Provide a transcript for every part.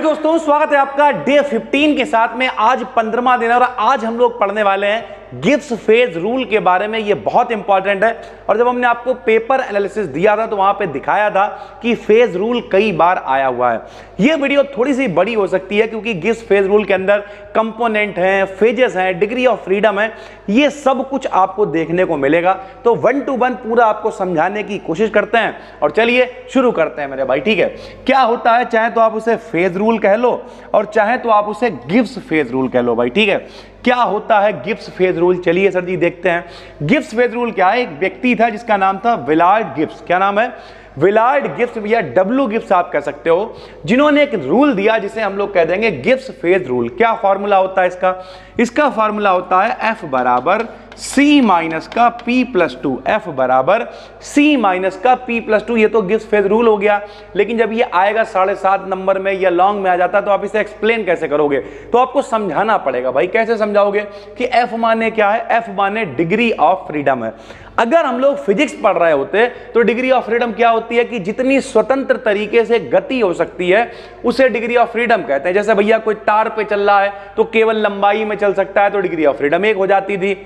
दोस्तों, स्वागत है आपका डे 15 के साथ में। आज 15वां दिन है और आज हम लोग पढ़ने वाले हैं गिब्स फेज रूल के बारे में। ये बहुत इंपॉर्टेंट है और जब हमने आपको पेपर एनालिसिस दिया था तो वहां पे दिखाया था कि फेज रूल कई बार आया हुआ है। ये वीडियो थोड़ी सी बड़ी हो सकती है क्योंकि गिब्स फेज रूल के अंदर कंपोनेंट हैं, फेजेस हैं, डिग्री ऑफ फ्रीडम है, ये सब कुछ आपको देखने को मिलेगा। तो 1 to 1 पूरा आपको समझाने की कोशिश करते हैं और चलिए शुरू करते हैं मेरे भाई। ठीक है, क्या होता है, चाहे तो आप उसे फेज रूल कह लो और चाहे तो आप उसे गिब्स फेज रूल कह लो भाई। ठीक है, क्या होता है गिब्स फेज रूल? चलिए सर जी देखते हैं। गिब्स फेज रूल क्या है? एक व्यक्ति था जिसका नाम था विलार्ड गिब्स। क्या नाम है? विलार्ड गिब्स या डब्ल्यू गिब्स आप कह सकते हो, जिन्होंने एक रूल दिया जिसे हम लोग कह देंगे गिब्स फेज रूल। क्या फॉर्मूला होता है इसका? इसका फॉर्मूला होता है F बराबर C माइनस का P+2। F बराबर C माइनस का P+2। ये तो गिब्स फेज रूल हो गया, लेकिन जब ये आएगा 7.5 नंबर में या लॉन्ग में आ जाता तो आप इसे एक्सप्लेन कैसे करोगे? तो आपको समझाना पड़ेगा भाई। कैसे समझाओगे कि F माने क्या है? F माने डिग्री ऑफ फ्रीडम है। अगर हम लोग फिजिक्स पढ़ रहे होते तो डिग्री ऑफ फ्रीडम क्या होती है कि जितनी स्वतंत्र तरीके से गति हो सकती है उसे डिग्री ऑफ फ्रीडम कहते हैं। जैसे भैया कोई तार पे चल रहा है तो केवल लंबाई में चल सकता है तो डिग्री ऑफ फ्रीडम 1 हो जाती थी।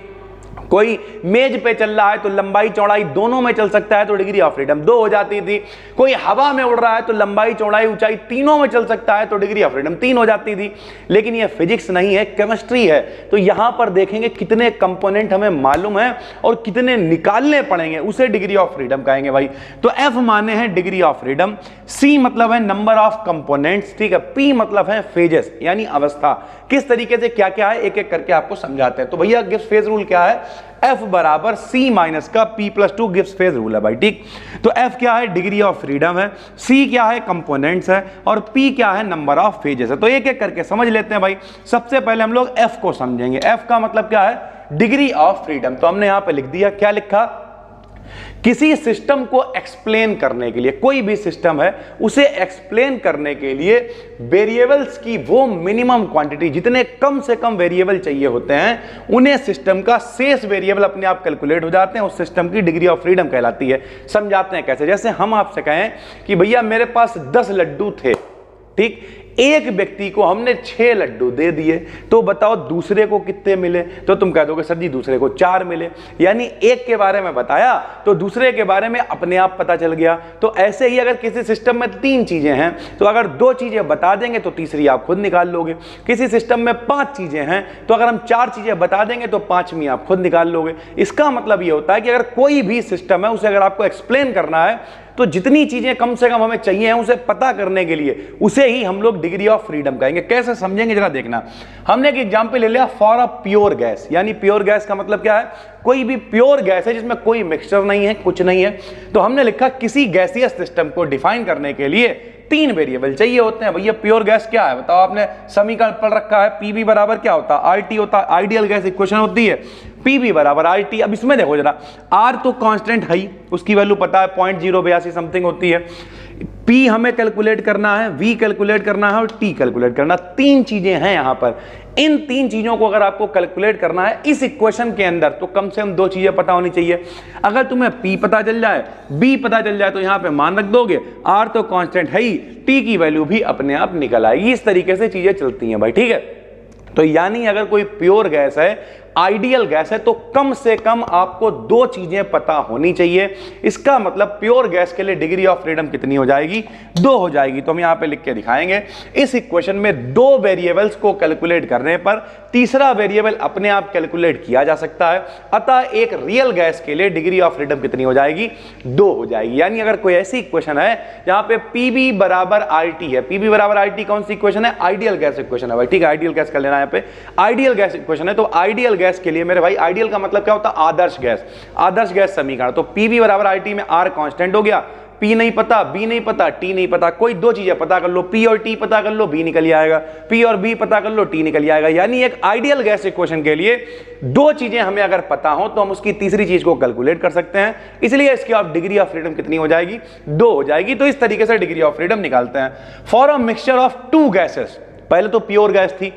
कोई मेज पे चल रहा है तो लंबाई चौड़ाई दोनों में चल सकता है तो डिग्री ऑफ फ्रीडम 2 हो जाती थी। कोई हवा में उड़ रहा है तो लंबाई चौड़ाई ऊंचाई तीनों में चल सकता है तो डिग्री ऑफ फ्रीडम 3 हो जाती थी। लेकिन ये फिजिक्स नहीं है, केमिस्ट्री है। तो यहां पर देखेंगे कितने कंपोनेंट हमें मालूम है और कितने निकालने पड़ेंगे, उसे डिग्री ऑफ फ्रीडम कहेंगे भाई। तो F माने हैं डिग्री ऑफ फ्रीडम, C मतलब है नंबर ऑफ कंपोनेंट्स, ठीक है, P मतलब है फेजेस यानी अवस्था। किस तरीके से क्या क्या है एक एक करके आपको समझाते हैं। तो भैया गिब्स फेज रूल क्या है? F बराबर C माइनस का P+2 गिब्स फेज रूल है भाई। ठीक, तो F क्या है? डिग्री ऑफ फ्रीडम है, C क्या है? कंपोनेंट्स है और P क्या है? नंबर ऑफ फेजेस है। तो एक एक करके समझ लेते हैं भाई। सबसे पहले हम लोग F को समझेंगे। F का मतलब क्या है? Degree of freedom. तो हमने यहां पे लिख दिया, क्या लिखा? किसी सिस्टम को एक्सप्लेन करने के लिए, कोई भी सिस्टम है उसे एक्सप्लेन करने के लिए वेरिएबल्स की वो मिनिमम क्वांटिटी, जितने कम से कम वेरिएबल चाहिए होते हैं उन्हें सिस्टम का शेष वेरिएबल अपने आप कैलकुलेट हो जाते हैं। उस सिस्टम की डिग्री ऑफ फ्रीडम कहलाती है। समझाते हैं कैसे। जैसे हम आपसे कहें कि भैया मेरे पास 10 लड्डू थे, ठीक, एक व्यक्ति को हमने 6 लड्डू दे दिए, तो बताओ दूसरे को कितने मिले? तो तुम कह दोगे सर जी दूसरे को 4 मिले। यानी एक के बारे में बताया तो दूसरे के बारे में अपने आप पता चल गया। तो ऐसे ही अगर किसी सिस्टम में 3 चीजें हैं तो अगर 2 चीजें बता देंगे तो तीसरी आप खुद निकाल लोगे। किसी सिस्टम में 5 चीजें हैं तो अगर हम 4 चीजें बता देंगे तो 5वीं आप खुद निकाल लोगे। इसका मतलब यह होता है कि अगर कोई भी सिस्टम है उसे अगर आपको एक्सप्लेन करना है तो जितनी चीजें कम से कम हमें चाहिए हैं उसे पता करने के लिए उसे ही हम लोग डिग्री ऑफ फ्रीडम कहेंगे। कैसे समझेंगे जरा देखना। हमने एक एग्जांपल ले लिया फॉर अ प्योर गैस, यानी प्योर गैस का मतलब क्या है? कोई भी प्योर गैस है जिसमें कोई मिक्सचर नहीं है, कुछ नहीं है। तो हमने लिखा किसी गैसियस सिस्टम को डिफाइन करने के लिए 3 वेरिएबल चाहिए होते हैं। भैया प्योर गैस क्या है बताओ? आपने समीकरण पढ़ रखा है, पीबी बराबर क्या होता है? आरटी होता है। आइडियल गैस इक्वेशन होती है पीबी बराबर आरटी। अब इसमें देखो जरा, आर तो कांस्टेंट है ही, उसकी वैल्यू पता है 0.082 समथिंग होती है। पी हमें कैलकुलेट करना है, वी कैलकुलेट करना है और टी कैलकुलेट करना। 3 चीजें हैं यहां पर। इन 3 चीजों को अगर आपको कैलकुलेट करना है इस इक्वेशन के अंदर तो कम से कम 2 चीजें पता होनी चाहिए। अगर तुम्हें पी पता चल जाए, बी पता चल जाए तो यहां पे मान रख दोगे, आर तो कांस्टेंट है ही, टी की वैल्यू भी अपने आप निकल आएगी। इस तरीके से चीजें चलती हैं भाई। ठीक है, तो यानी अगर कोई प्योर गैस है, आइडियल गैस है, तो कम से कम आपको 2 चीजें पता होनी चाहिए। इसका मतलब प्योर गैस के लिए डिग्री ऑफ फ्रीडम कितनी हो जाएगी? 2 हो जाएगी। तो हम यहां पे लिख के दिखाएंगे। इस इक्वेशन में 2 वेरिएबल्स को कैलकुलेट करने पर तीसरा वेरिएबल अपने आप कैलकुलेट किया जा सकता है। अतः एक रियल गैस के लिए डिग्री ऑफ फ्रीडम कितनी हो जाएगी? 2 हो जाएगी। यानी अगर कोई ऐसी इक्वेशन है जहां पे पीबी बराबर आरटी है, पीबी बराबर आरटी कौन सी इक्वेशन है? आइडियल गैस इक्वेशन है भाई। ठीक है, आइडियल गैस कर लेना यहां पे। आइडियल गैस इक्वेशन है तो आइडियल गैस के लिए मेरे भाई, आइडियल का मतलब क्या होता है? आदर्श गैस। आदर्श गैस समीकरण। तो पीबी बराबर आरटी में आर कांस्टेंट हो गया, पी नहीं पता, बी नहीं पता, टी नहीं पता। कोई 2 चीजें पता कर लो, पी और टी पता कर लो, बी निकल ही आएगा। पी और बी पता कर लो, टी निकल आएगा। यानी एक आइडियल गैस इक्वेशन के लिए 2 चीजें हमें अगर पता हो तो हम उसकी तीसरी चीज को कैलकुलेट कर सकते हैं। इसलिए इसकी आप डिग्री ऑफ फ्रीडम कितनी हो जाएगी? 2 हो जाएगी। तो इस तरीके से डिग्री ऑफ फ्रीडम निकालते हैं। For a mixture of 2 gases, पहले तो प्योर गैस थी,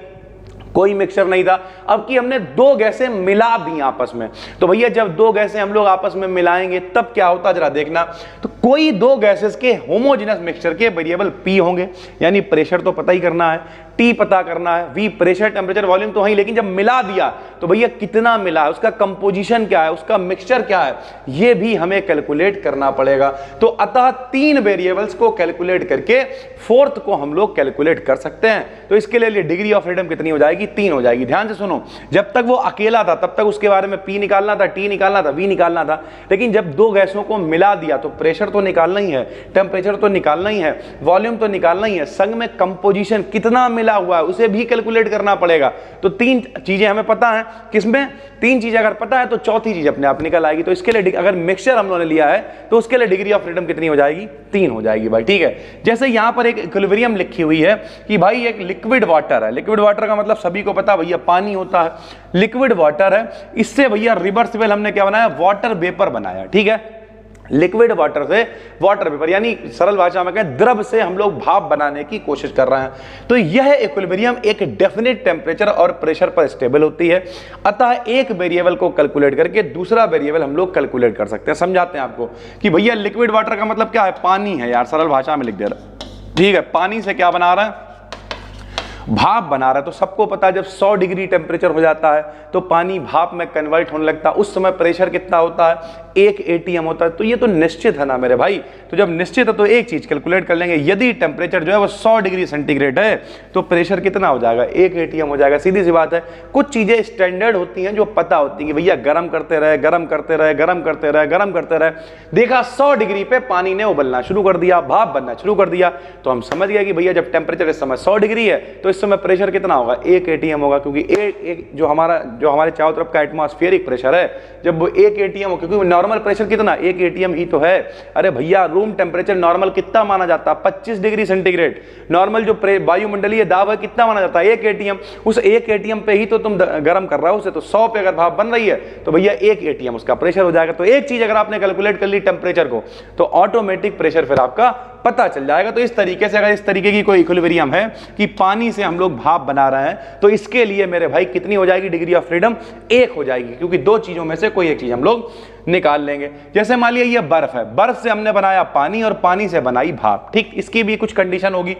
कोई मिक्सचर नहीं था। अब कि हमने दो गैसें मिला दी आपस में, तो भैया जब दो गैसें हम लोग आपस में मिलाएंगे तब क्या होता जरा देखना। तो कोई दो गैसेस के होमोजेनस मिक्सचर के वेरिएबल पी होंगे, यानी प्रेशर तो पता ही करना है, टी पता करना है, वी प्रेशर टेम्परेचर वॉल्यूम तो है, लेकिन जब मिला दिया तो भैया कितना मिला है, उसका कंपोजिशन क्या है, उसका मिक्सचर क्या है, ये भी हमें कैलकुलेट करना पड़ेगा। तो अतः तीन वेरिएबल्स को कैलकुलेट करके फोर्थ को हम लोग कैलकुलेट कर सकते हैं। तो इसके लिए डिग्री ऑफ फ्रीडम कितनी हो जाएगी, 3 हो जाएगी। ध्यान से सुनो, जब तक वो अकेला था तब तक उसके बारे में पी निकालना था, टी निकालना था, वी निकालना था, लेकिन जब दो गैसों को मिला दिया तो प्रेशर तो निकालना ही है, टेम्परेचर तो निकालना ही है, वॉल्यूम तो निकालना ही है, संग में कंपोजिशन कितना मिला हुआ है उसे भी कैलकुलेट करना पड़ेगा। तो तीन चीजें हमें पता है, किसमें तीन चीजें अगर पता है तो चौथी चीज अपने आप निकल आएगी। तो इसके लिए अगर मिक्सचर हम लोगों ने लिया है तो उसके लिए डिग्री ऑफ फ्रीडम कितनी हो जाएगी, 3 हो जाएगी भाई। ठीक है, जैसे यहां पर एक इक्विलिब्रियम लिखी हुई है कि भाई एक लिक्विड वाटर है, लिक्विड वाटर का मतलब सभी को पता भैया पानी होता है, लिक्विड वाटर है, इससे भैया रिवर्सिबल हमने क्या बनाया, वाटर वेपर बनाया। ठीक है, लिक्विड वाटर से वाटर वेपर, यानी सरल भाषा में कहें द्रव से हम लोग भाप बनाने की कोशिश कर रहे हैं। तो यह इक्विलिब्रियम एक डेफिनेट टेम्परेचर और प्रेशर पर स्टेबल होती है। अतः एक वेरिएबल को कैलकुलेट करके दूसरा वेरिएबल हम लोग कैलकुलेट कर सकते हैं। समझाते हैं आपको कि भैया लिक्विड वाटर का मतलब क्या है, पानी है यार, सरल भाषा में लिख दे रहा। ठीक है, पानी से क्या बना रहा है, भाप बना रहा है। तो सबको पता है जब 100 डिग्री टेम्परेचर हो जाता है तो पानी भाप में कन्वर्ट होने लगता है, उस समय प्रेशर कितना होता है, 1 atm होता है। तो ये तो निश्चित है ना मेरे भाई। तो जब निश्चित है तो एक चीज कैलकुलेट कर लेंगे, यदि टेम्परेचर जो है वो 100 डिग्री सेंटीग्रेड है तो प्रेशर कितना हो जाएगा, 1 atm हो जाएगा। सीधी सी बात है। कुछ चीजें स्टैंडर्ड होती हैं जो पता होती है कि भैया गर्म करते रहे, गर्म करते रहे, गर्म करते रहे, गर्म करते रहे, देखा 100 डिग्री पे पानी ने उबलना शुरू कर दिया, भाप बनना शुरू कर दिया, तो हम समझ गए कि भैया जब टेम्परेचर इस समय 100 डिग्री है तो इस समय प्रेशर कितना होगा, 1 atm होगा। क्योंकि एक जो हमारे चारों तरफ का एटमॉस्फेरिक प्रेशर है, जब वो 1 atm हो, क्योंकि नॉर्मल प्रेशर कितना 1 atm ही तो है। अरे भैया रूम टेम्परेचर नॉर्मल कितना माना जाता है, 25 डिग्री सेंटीग्रेड। नॉर्मल जो वायुमंडलीय दाब है कितना माना जाता है, 1 atm। उस 1 atm पे ही तो तुम गर्म कर रहा हो उसे। तो 100 पे अगर भाप बन रही है तो भैया 1 atm उसका प्रेशर हो जाएगा। तो एक चीज अगर आपने कैलकुलेट कर ली टेम्परेचर को तो ऑटोमेटिक प्रेशर फिर आपका पता चल जाएगा। तो इस तरीके से अगर इस तरीके की कोई इक्विलिब्रियम है कि पानी से हम लोग भाप बना रहे हैं तो इसके लिए मेरे भाई कितनी हो जाएगी डिग्री ऑफ फ्रीडम, 1 हो जाएगी। क्योंकि दो चीजों में से कोई एक चीज हम लोग निकाल लेंगे। जैसे मान लिया ये बर्फ है, बर्फ से हमने बनाया पानी और पानी से बनाई भाप। ठीक, इसकी भी कुछ कंडीशन होगी।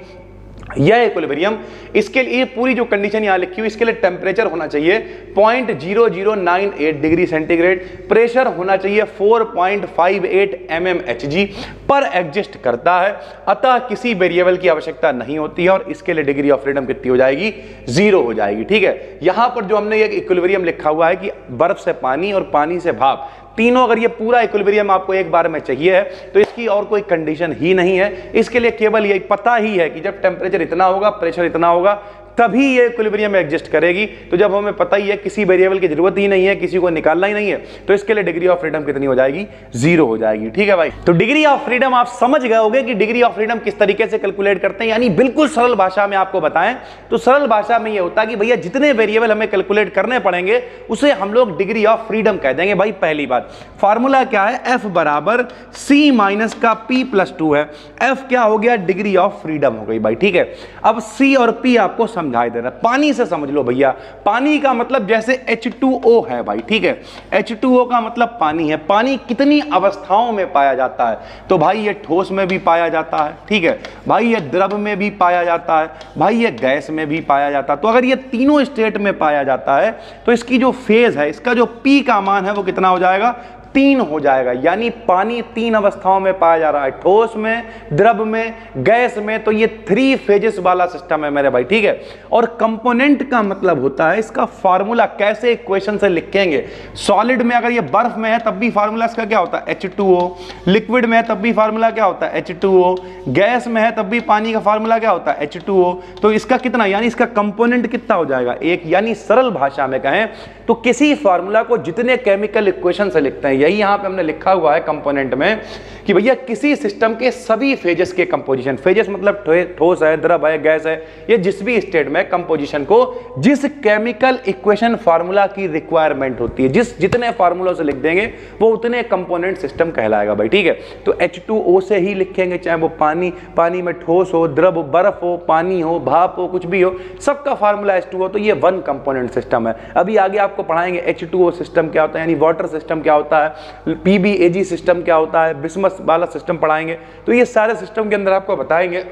यह इक्विलिब्रियम, इसके लिए पूरी जो कंडीशन यहां लिखी हुई, इसके लिए टेम्परेचर होना चाहिए 0.0098 डिग्री सेंटीग्रेड, प्रेशर होना चाहिए 4.58 mmHg पर एग्जिस्ट करता है। अतः किसी वेरिएबल की आवश्यकता नहीं होती है और इसके लिए डिग्री ऑफ फ्रीडम कितनी हो जाएगी, 0 हो जाएगी। ठीक है, यहां पर जो हमने एक इक्विलिब्रियम लिखा हुआ है कि बर्फ से पानी और पानी से भाप, तीनों अगर ये पूरा इक्विलिब्रियम आपको एक बार में चाहिए है तो इसकी और कोई कंडीशन ही नहीं है। इसके लिए केवल ये पता ही है कि जब टेम्परेचर इतना होगा, प्रेशर इतना होगा, तभी ये इक्विलिब्रियम एग्जिस्ट करेगी। तो जब हमें पता ही है किसी वेरिएबल की जरूरत ही नहीं है, किसी को निकालना ही नहीं है, तो इसके लिए डिग्री ऑफ फ्रीडम कितनी हो जाएगी, 0 हो जाएगी। ठीक है भाई, तो डिग्री ऑफ फ्रीडम आप समझ गए होंगे कि डिग्री ऑफ फ्रीडम किस तरीके से कैलकुलेट करते हैं। यानी बिल्कुल सरल भाषा में आपको बताएं तो सरल भाषा में ये होता है कि भैया जितने वेरिएबल हमें कैलकुलेट करने पड़ेंगे उसे हम लोग डिग्री ऑफ फ्रीडम कह देंगे। भाई पहली बात, फॉर्मूला क्या है, F बराबर C माइनस का P+2 है। F क्या हो गया, डिग्री ऑफ फ्रीडम हो गई भाई। ठीक है, अब C और P आपको समझाई दे रहा है। पानी से समझ लो भैया, पानी का मतलब जैसे H2O है भाई। ठीक है, H2O का मतलब पानी है। पानी कितनी अवस्थाओं में पाया जाता है, तो भाई ये ठोस में भी पाया जाता है, ठीक है भाई, ये द्रव में भी पाया जाता है, भाई ये गैस में भी पाया जाता है। तो अगर ये तीनों स्टेट में पाया जाता है तो इसकी जो फेज है, इसका जो P का मान है वो कितना हो जाएगा, 3 हो जाएगा। यानी पानी 3 अवस्थाओं में पाया जा रहा है, ठोस में, द्रव में, गैस में। तो ये 3 फेजेस वाला सिस्टम है मेरे भाई। ठीक है, और कंपोनेंट का मतलब होता है, इसका फार्मूला कैसे इक्वेशन से लिखेंगे। सॉलिड में अगर ये बर्फ में है तब भी फार्मूला इसका क्या होता है, H2O। लिक्विड में है तब भी फार्मूला क्या होता है, H2O। गैस में है तब भी पानी का फार्मूला क्या होता है, H2O। तो इसका कितना, यानी इसका कंपोनेंट कितना हो जाएगा, 1। यानी सरल भाषा में कहें तो किसी फार्मूला को जितने केमिकल इक्वेशन से लिखते हैं, यही यहां पे हमने लिखा हुआ है कंपोनेंट में कि भैया किसी सिस्टम के सभी फेजेस के कंपोजिशन, फेजेस मतलब ठोस है, द्रव है, गैस है, ये जिस भी स्टेट में कंपोजिशन को जिस केमिकल इक्वेशन फार्मूला की रिक्वायरमेंट होती है, जितने फार्मूला से लिख देंगे वो उतने कंपोनेंट सिस्टम कहलाएगा भाई, ठीक है। तो H2O से ही लिखेंगे, चाहे वो पानी में ठोस हो, द्रव हो, बर्फ हो, पानी हो, भाप हो, कुछ भी हो, सबका फार्मूला H2O, तो ये वन कंपोनेंट सिस्टम है। अभी आगे आपको पढ़ाएंगे H2O सिस्टम क्या होता है, यानी वाटर सिस्टम क्या होता है, PBAG सिस्टम क्या होता है, बिस्मस वाला सिस्टम पढ़ाएंगे। तो ये सारे सिस्टम के अंदर आपको बताएंगे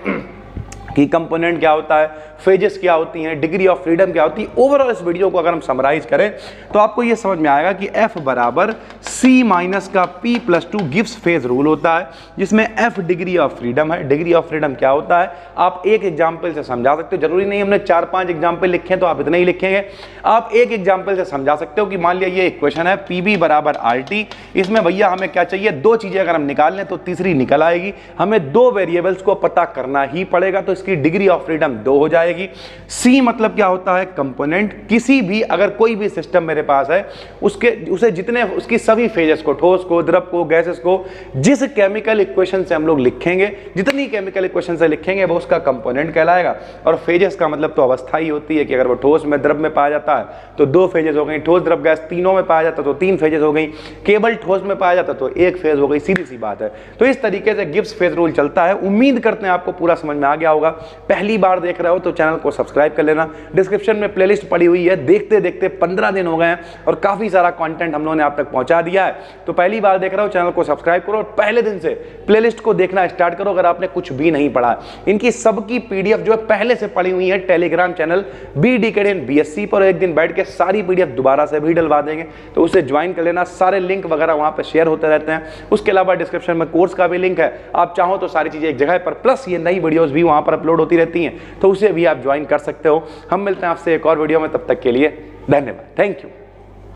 कि कंपोनेंट क्या होता है, फेजेस क्या होती हैं, डिग्री ऑफ फ्रीडम क्या होती है। ओवरऑल इस वीडियो को अगर हम समराइज करें तो आपको ये समझ में आएगा कि F बराबर C माइनस का P+2 गिव्स फेज रूल होता है, जिसमें F डिग्री ऑफ फ्रीडम है। डिग्री ऑफ फ्रीडम क्या होता है आप एक एग्जाम्पल से समझा सकते हो, जरूरी नहीं हमने 4-5 एग्जाम्पल लिखे हैं तो आप इतने ही लिखेंगे। आप एक एग्जाम्पल से समझा सकते हो कि मान लिया ये इक्वेशन है PB बराबर RT, इसमें भैया हमें क्या चाहिए, दो चीजें अगर हम निकाल लें तो तीसरी निकल आएगी। हमें दो वेरिएबल्स को पता करना ही पड़ेगा, तो इसकी डिग्री ऑफ फ्रीडम 2 हो जाएगी। C मतलब क्या होता है, कंपोनेंट। किसी भी अगर कोई भी सिस्टम मेरे पास है उसे जितने उसकी सभी फेजेस को, ठोस को, द्रव को, गैसेस को, जिस केमिकल इक्वेशन से हम लोग लिखेंगे, जितनी केमिकल इक्वेशन से लिखेंगे वो उसका कंपोनेंट कहलाएगा। और फेजेस का मतलब तो अवस्था ही होती है कि अगर वो ठोस में, द्रव में पाया जाता है तो 2 फेजेस हो गई, ठोस द्रव गैस तीनों में पाया जाता तो 3 फेजेस हो गई, केवल ठोस में पाया जाता तो 1 फेज हो गई, सीधी सी बात है। तो इस तरीके से गिब्स फेज रूल चलता है। उम्मीद करते हैं आपको पूरा समझ में आ गया होगा। पहली बार देख रहे हो तो चैनल को सब्सक्राइब कर लेना। डिस्क्रिप्शन में प्लेलिस्ट पड़ी हुई है, देखते देखते 15 दिन हो गए हैं और काफी सारा कंटेंट हम लोगों ने आप तक पहुंचा दिया है। तो पहली बार देख रहे हो चैनल को सब्सक्राइब करो और पहले दिन से प्लेलिस्ट को देखना स्टार्ट करो अगर आपने कुछ भी नहीं पढ़ा। इनकी सबकी पीडीएफ जो है पहले से पड़ी हुई है टेलीग्राम चैनल BDKD BSc पर। एक दिन बैठ के सारी पीडीएफ दोबारा से भी डलवा देंगे, तो उसे ज्वाइन कर लेना। सारे लिंक वगैरह वहां पर शेयर होते रहते हैं। उसके अलावा डिस्क्रिप्शन में कोर्स का भी लिंक है, आप चाहो तो सारी चीजें एक जगह पर, प्लस ये नई वीडियोस भी वहां पर अपलोड होती रहती हैं, तो उसे भी आप ज्वाइन कर सकते हो। हम मिलते हैं आपसे एक और वीडियो में, तब तक के लिए धन्यवाद, थैंक यू।